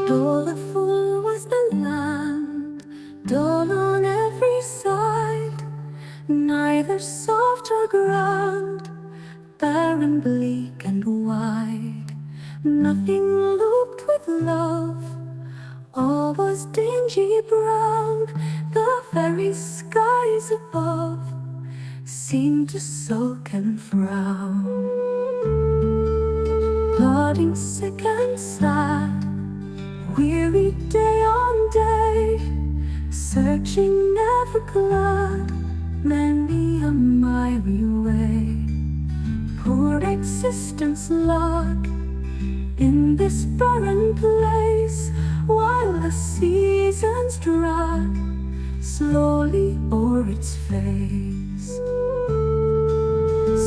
Doleful was the land, dull on every side, neither soft or grand, barren, bleak and wide. Nothing looked with love, all was dingy brown. The very skies above seemed to sulk and frown. Plodding sick and sad, weary day on day, searching never glad, many a miry way. Poor existence lag in this barren place, while the seasons drag slowly o'er its face.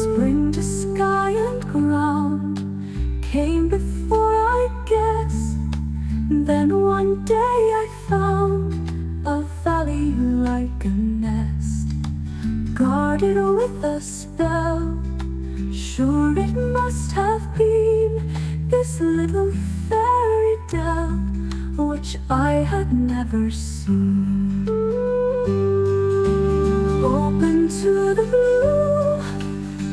Spring to sky and ground came before I guessed. Then one day I found a valley like a nest, guarded with a spell. Sure it must have been this little fairy dell, which I had never seen. Open to the blue,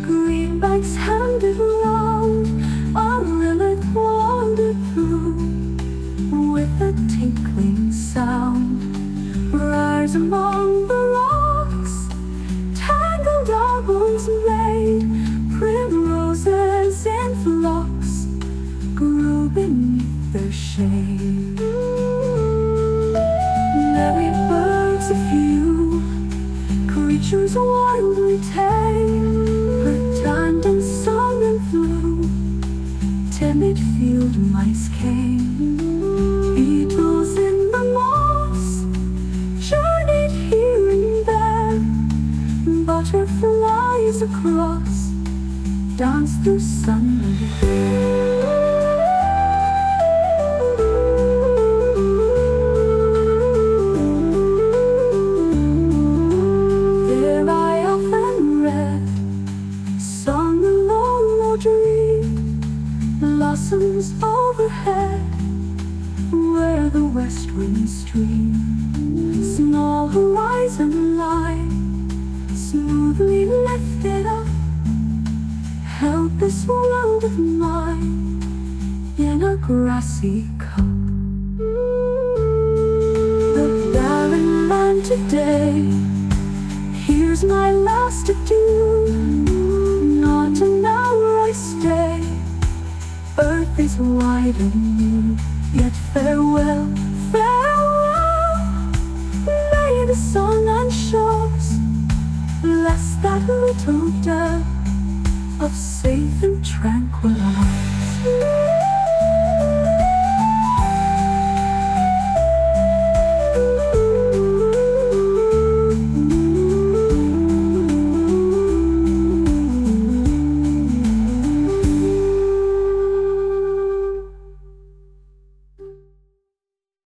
green banks handed round, a rillet wandered through with a tinkling sound. Briars among the rocks, tangled albums made, primroses in flocks grew beneath their shade. Merry birds a few, creatures wildly tame, pretend and song and flew, timid field mice came. Beetles in the moss journeyed here and there, butterflies across danced through sunlit air. There I often read, sung along or dream, blossoms overhead, where the west wind streams. Small horizon line, smoothly lifted up, held this world of mine in a grassy cup. The barren land today, here's my last adieu. Not an hour I stay, earth is wide and new. Yet farewell, farewell, may the sun and shores bless that little dell of safe and tranquil hours.